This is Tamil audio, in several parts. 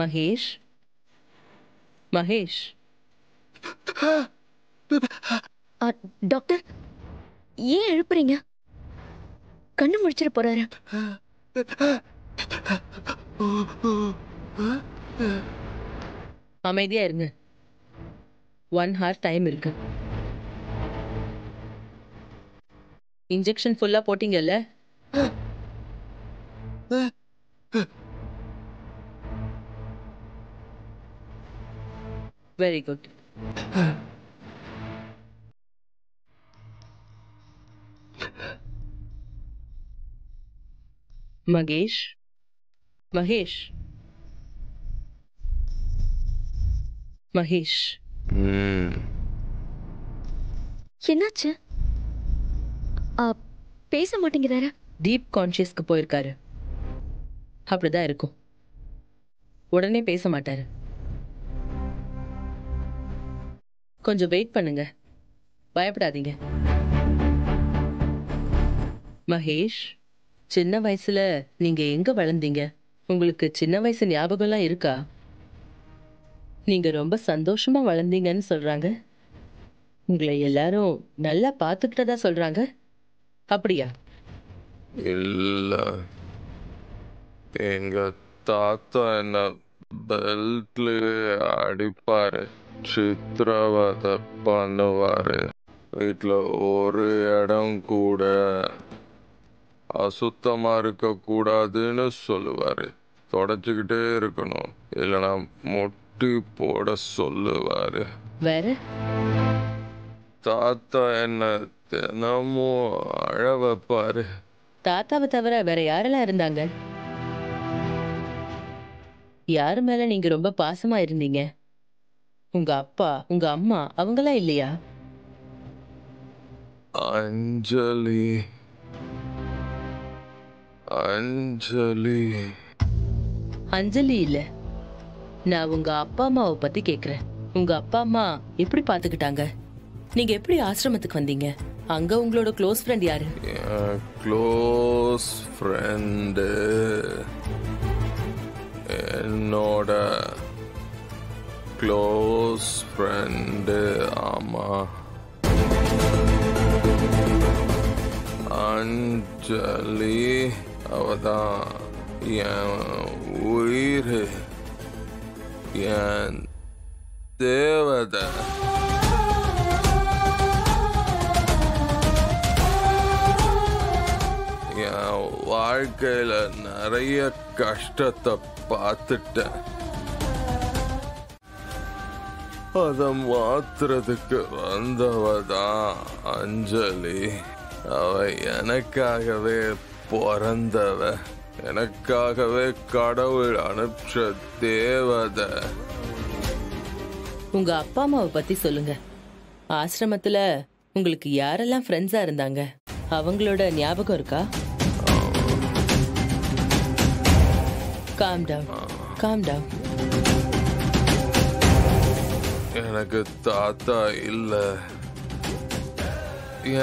மகேஷ் மகேஷ் டாக்டர் ஏன் எழுப்புறீங்க? கண்ணு முடிச்சிட போறாரு. அமைதியா இருங்க. 1 hour டைம் இருக்கு. இன்ஜெக்ஷன் ஃபுல்லா போட்டீங்கல்ல? Very good. மகேஷ் மகேஷ் மகேஷ் என்னாச்சு? பேச மாட்டேங்கிறாரு. டீப் கான்ஷியஸ்க்கு போயிருக்காரு. அப்படிதான் இருக்கும். உடனே பேச மாட்டாரு. கொஞ்சம் வெயிட் பண்ணுங்க. பயப்படாதீங்க. மகேஷ், சின்ன வயசுல நீங்க எங்க வளர்ந்தீங்க? உங்களுக்கு சின்ன வயசு ஞாபகம்லாம் இருக்கா? நீங்க ரொம்ப சந்தோஷமா வளர்ந்தீங்கன்னு சொல்றாங்க. உங்களை எல்லாரும் நல்லா பார்த்துக்கிட்டதா சொல்றாங்க. அப்படியா? இல்ல, எங்க தாத்தா என்ன பெல்ட்ல அடிப்பாரு, சித்திரவதை பண்ணுவாரு. வீட்டுல ஒரு இடம் கூட அசுத்தமா இருக்க கூடாதுன்னு சொல்லுவாரு. தொடச்சுக்கிட்டே இருக்கணும், இல்லைன்னா முட்டி போட சொல்லுவாரு. வேற? தாத்தா என்ன தினமும் அழ வைப்பாரு. தாத்தாவை தவிர வேற யாரெல்லாம் இருந்தாங்க? யாரு மேல நீங்க ரொம்ப பாசமா இருந்தீங்க? உங்க அப்பா, உங்க அம்மா அவங்களாம் இல்லையா? அஞ்சலி அஞ்சலி அஞ்சலி இல்ல. நான் உங்க அப்பா அம்மாவை பத்தி கேக்குறேன். உங்க அப்பா அம்மா எப்படி பாத்துக்கிட்டாங்க? நீங்க எப்படி ஆசிரமத்துக்கு வந்தீங்க? அங்க உங்களோட க்ளோஸ் ஃப்ரெண்ட் யாரு? க்ளோஸ் ஃப்ரெண்டு என்னோட க்ளோஸ் ஃப்ரெண்டு. ஆமா, அஞ்சலி அவதான் என் உயிர், என் தேவதை. என் வாழ்க்கையில நிறைய கஷ்டத்தை பார்த்துட்டேன். அதை மாத்துறதுக்கு வந்தவதான் அஞ்சலி. அவ எனக்காகவே பிறந்தவ, எனக்காகவே கடவுள் அனுப்பிச்ச தேவதை. உங்க அப்பா அம்மாவை பத்தி சொல்லுங்க. ஆசிரமத்துல உங்களுக்கு யாரெல்லாம் ஃப்ரெண்ட்ஸா இருந்தாங்க? அவங்களோட ஞாபகம் இருக்கா? Calm down. Calm down. எனக்கு தாத்தா இல்ல,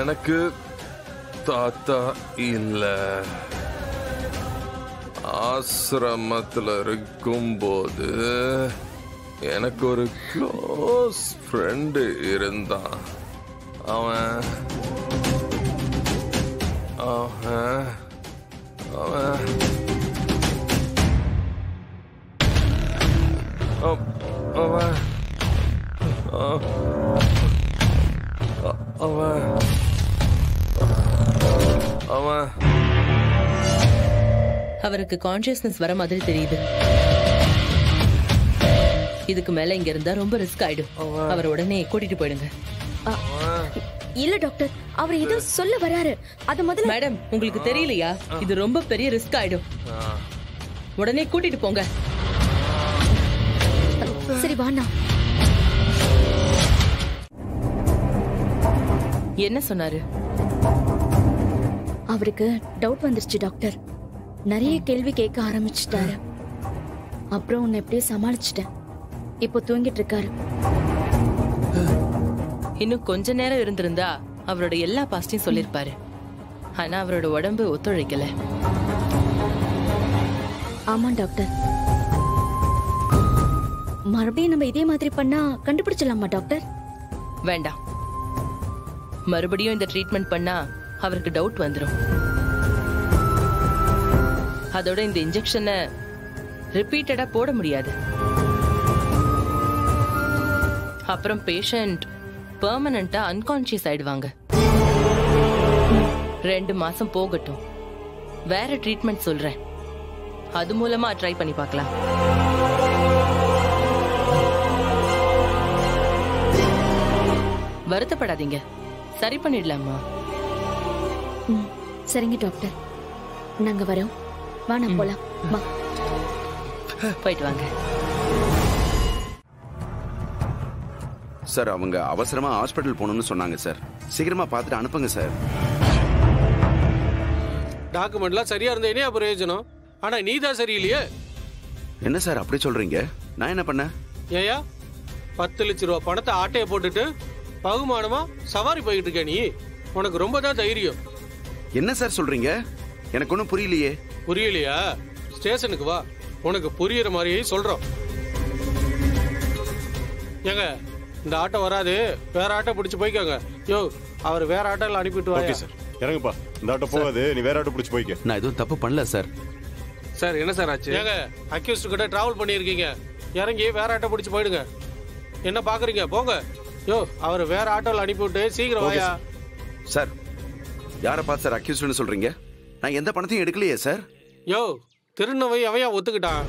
எனக்கு தாத்தா இல்ல. ஆசிரமத்துல இருக்கும்போது எனக்கு ஒரு க்ளோஸ் ஃப்ரெண்டு இருந்தான். அவன் அவன் அவன் அவன் அவன் அவன் அவருக்கு கான்ஷியஸ்னஸ் வர மாதிரி தெரியுது. இதுக்கு மேல இங்க இருந்தா ரொம்ப ரிஸ்க் ஆயிடும். அவரை உடனே கூட்டிட்டு போயிடுங்க. இல்ல டாக்டர், அவர் ஏதோ சொல்ல வராரு. அது முதல்ல. மேடம், உங்களுக்கு தெரியலையா? இது ரொம்ப பெரிய ரிஸ்க் ஆயிடும். உடனே கூட்டிட்டு போங்க. சரி வாண்ணா. என்ன சொன்னாரு? அவருக்கு டவுட் வந்துருச்சு டாக்டர். நிறைய கேள்வி கேட்க ஆரம்பிச்சிட்டாரு. அப்புறம் உன்னை எப்படியே சமாளிச்சிட்டேன். இப்போ தூங்கிட்டு இருக்காரு. இன்னும் கொஞ்ச நேரம் இருந்திருந்தா அவரோட எல்லா பாஸ்டையும் சொல்லிருப்பாரு. ஆனா அவரோட உடம்பு ஒத்துழைக்கல. ஆமா டாக்டர். மறுபடியும் நம்ம இதே மாதிரி பண்ணா கண்டுபிடிச்சலாமா டாக்டர்? வேண்டாம். மறுபடியும் இந்த ட்ரீட்மெண்ட் பண்ணா அவருக்கு டவுட் வந்துடும். அதோட இந்த இன்ஜெக்ஷனை ரிப்பீட்டடா போட முடியாது. அப்புறம் பேஷண்ட் பெர்மனண்டா அன்கான்சியஸ் ஆயிடுவாங்க. 2 மாசம் போகட்டும், வேற ட்ரீட்மெண்ட் சொல்றேன். அது மூலமா ட்ரை பண்ணி பார்க்கலாம். வருத்தப்படாதீங்க, சரி பண்ணிடலாமா? சரிங்க டாக்டர், நாங்க வரோம். வா நான் போலாம். வா. போயிட்டு வாங்க. சார் அவங்க அவசரமா ஹாஸ்பிட்டல் போகணும்னு சொன்னாங்க சார். சீக்கிரமா பார்த்துட்டு அனுப்புங்க சார். டாக்குமெண்ட்லாம் சரியா இருந்த என்ன பிரயோஜனம்? ஆனா நீ தான் சரியில்லையே. என்ன சார் அப்படி சொல்றீங்க? நான் என்ன பண்ண? ஏயா 10 லட்ச ரூபா பணத்தை ஆட்டையை போட்டுட்டு பகுமானமா சவாரி போய்கிட்டு இருக்க நீ. உனக்கு ரொம்ப தான் தைரியம். என்ன சார் சொல்றீங்க? எனக்கு ஒன்றும் புரியலையே. புரியலையா? ஸ்டேஷனுக்கு வா, உனக்கு புரியுற மாதிரியே சொல்றோம். ஏங்க இந்த ஆட்டோ வராது, வேற ஆட்டோ பிடிச்சு போய்க்கோங்க. யோ அவர் வேற ஆட்டோல அனுப்பிட்டு வாங்க சார். இறங்குப்பா, இந்த ஆட்டோ போகாது, நீ வேற ஆட்டோ பிடிச்சு போய்க்க. நான் எதுவும் தப்பு பண்ணல சார். சார் என்ன சார் ஆச்சு? ஏங்க அக்யூஸ்ட் கிட்ட டிராவல் பண்ணியிருக்கீங்க, இறங்கி வேற ஆட்டோ பிடிச்சு போயிடுங்க. என்ன பாக்குறீங்க? போங்க. யோ அவர் வேற ஆட்டோல அனுப்பிவிட்டு சீக்கிரம் வாயா. சார் யாரை பார்த்து சார் அக்யூஸ்ட்னு சொல்றீங்க? நான் எந்த பணத்தையும் எடுக்கலையே சார். யோ திருநவை அவையா ஒத்துக்கிட்டான்.